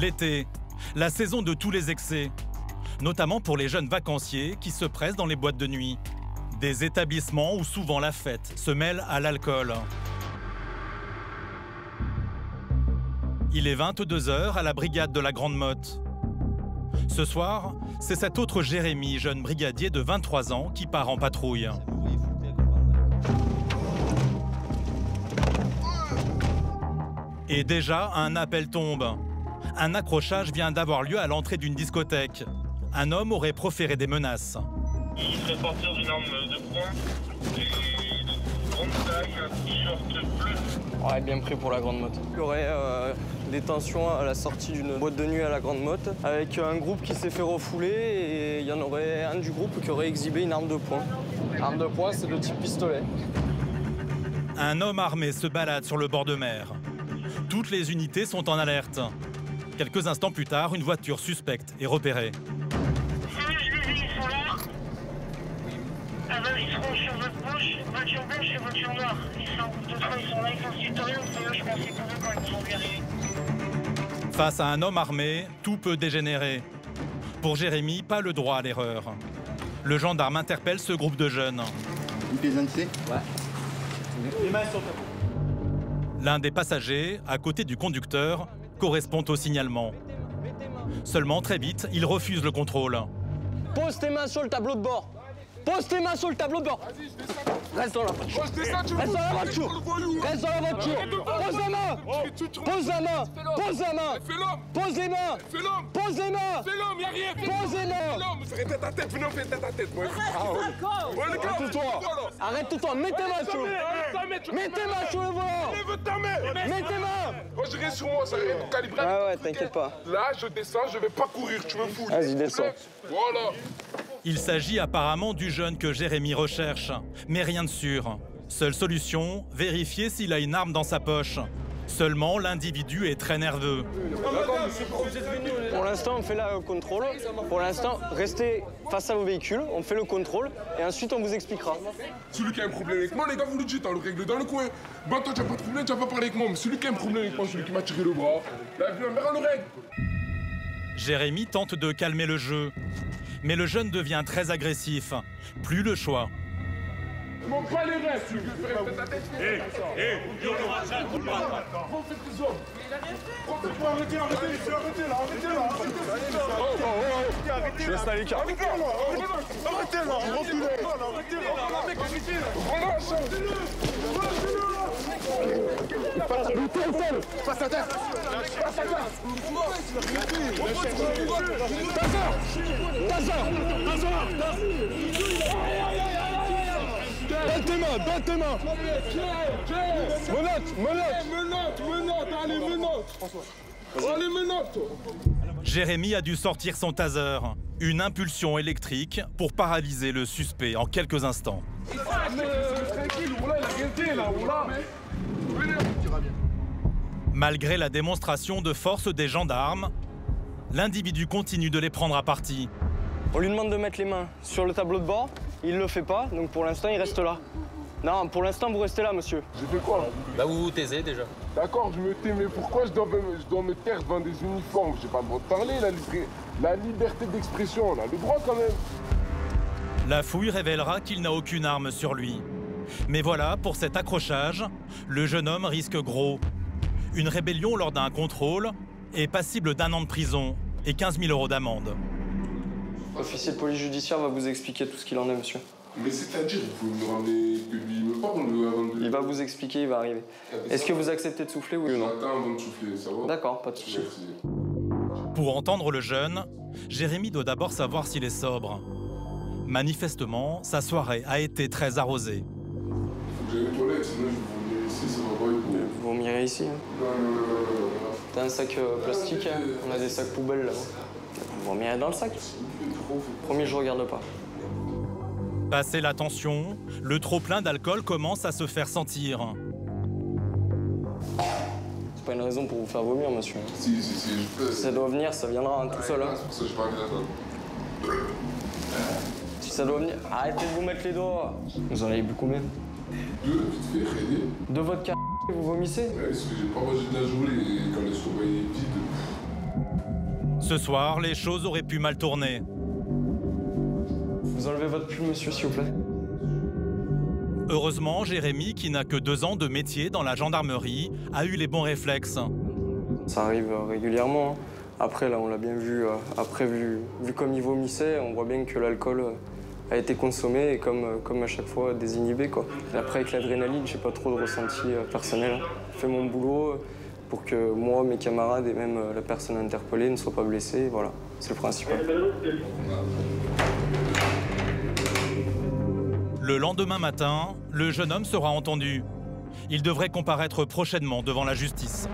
L'été, la saison de tous les excès, notamment pour les jeunes vacanciers qui se pressent dans les boîtes de nuit. Des établissements où souvent la fête se mêle à l'alcool. Il est 22 h à la brigade de la Grande Motte. Ce soir, c'est cet autre Jérémy, jeune brigadier de 23 ans, qui part en patrouille. Et déjà, un appel tombe. Un accrochage vient d'avoir lieu à l'entrée d'une discothèque. Un homme aurait proféré des menaces. Il serait porteur d'une arme de poing, de grande taille, un t-shirt bleu. Ouais, bien pris pour la Grande Motte. Il y aurait des tensions à la sortie d'une boîte de nuit à la Grande Motte, avec un groupe qui s'est fait refouler et il y en aurait un du groupe qui aurait exhibé une arme de poing. L'arme de poing, c'est de type pistolet. Un homme armé se balade sur le bord de mer. Toutes les unités sont en alerte. Quelques instants plus tard, une voiture suspecte est repérée. Ils sont là. Ah ben, ils seront sur votre bouche, voiture blanche et voiture noire. Ils sont en groupe de 3, ils sont là, ils sont citoyens, c'est eux, je pense qu'ils pouvaient quand ils sont arrivés. Face à un homme armé, tout peut dégénérer. Pour Jérémy, pas le droit à l'erreur. Le gendarme interpelle ce groupe de jeunes. Une pièce d'identité ? Ouais. Les mains sur le capot. L'un des passagers, à côté du conducteur, correspond au signalement. Seulement, très vite, il refuse le contrôle. Pose tes mains sur le tableau de bord. Pose tes mains sur le tableau de bord. Reste dans la voiture. Reste dans la voiture. Reste dans la voiture. Pose la main. Pose la main. Pose la main. Pose les mains. Pose les mains. Pose les mains. Tête à tête, venez, on fait tête à tête. Arrête-toi. Mets tes mains sur le... Mets tes mains sur le volant. Mets tes mains. Moi, je reste sur moi, ça rien calibré. Ouais, t'inquiète pas. Là, je descends, je vais pas courir, tu me fous. Vas-y, descends. Voilà. Il s'agit apparemment du jeune que Jérémy recherche, mais rien de sûr. Seule solution, vérifier s'il a une arme dans sa poche. Seulement, l'individu est très nerveux. Pour l'instant, on fait le contrôle. Pour l'instant, restez face à vos véhicules, on fait le contrôle et ensuite on vous expliquera. Celui qui a un problème avec moi, les gars, vous le dites, on le règle dans le coin. Bon, toi, tu n'as pas de problème, tu vas pas parler avec moi, mais celui qui a un problème avec moi, celui qui m'a tiré le bras, la vie, on le règle. Jérémy tente de calmer le jeu. Mais le jeune devient très agressif. Plus le choix. Mon pas les restes, tu veux faire tête à tête. Il y aura ça, tout le monde. Arrêtez là. Je laisse la l'écart. Arrêtez là, Passe à terre. Donne tes mains. Menotte. Jérémy a dû sortir son taser. Une impulsion électrique pour paralyser le suspect en quelques instants. Malgré la démonstration de force des gendarmes, l'individu continue de les prendre à partie. On lui demande de mettre les mains sur le tableau de bord. Il le fait pas, donc pour l'instant, il reste là. Non, pour l'instant, vous restez là, monsieur. J'ai fait quoi là? Bah vous vous taisez déjà. D'accord, je me tais, mais pourquoi je dois me taire devant des uniformes? J'ai pas le droit de parler, la liberté d'expression, on a le droit quand même. La fouille révélera qu'il n'a aucune arme sur lui. Mais voilà, pour cet accrochage, le jeune homme risque gros. Une rébellion lors d'un contrôle est passible d'1 an de prison et 15 000 € d'amende. L'officier de police judiciaire va vous expliquer tout ce qu'il en est, monsieur. Mais c'est-à-dire, vous pouvez me ramener que lui me parle avant de... Il va vous expliquer, il va arriver. Est-ce que vous acceptez de souffler, oui ou non? Attends avant de souffler, ça va? D'accord, pas de souci. Merci. Pour entendre le jeune, Jérémy doit d'abord savoir s'il est sobre. Manifestement, sa soirée a été très arrosée. Faut que j'aille aux toilettes, sinon je vais vomir ici, ça va pas être bon. Vous vomirez ici, hein? Non. T'as un sac plastique, hein? On a des sacs poubelles là-bas. Vous vomirez dans le sac? Promis, je regarde pas. Passé la tension, le trop-plein d'alcool commence à se faire sentir. C'est pas une raison pour vous faire vomir, monsieur. Si, je peux. Si ça doit venir, ça viendra hein, tout seul. Hein. C'est pour ça que je parle d'attendre. Si ça doit venir, arrêtez de vous mettre les doigts. Vous en avez bu combien? 2, vite fait, René. De votre car... vous vomissez? Ouais, parce que j'ai pas mangé de la journée et quand l'estomac est vide. Ce soir, les choses auraient pu mal tourner. Vous enlevez votre pull, monsieur, s'il vous plaît. Heureusement, Jérémy, qui n'a que 2 ans de métier dans la gendarmerie, a eu les bons réflexes. Ça arrive régulièrement. Après, là, on l'a bien vu. Après, vu comme il vomissait, on voit bien que l'alcool a été consommé et comme à chaque fois désinhibé, quoi. Et après, avec l'adrénaline, j'ai pas trop de ressenti personnel. Je fais mon boulot pour que moi, mes camarades et même la personne interpellée ne soient pas blessés. Voilà, c'est le principal. Le lendemain matin, le jeune homme sera entendu. Il devrait comparaître prochainement devant la justice.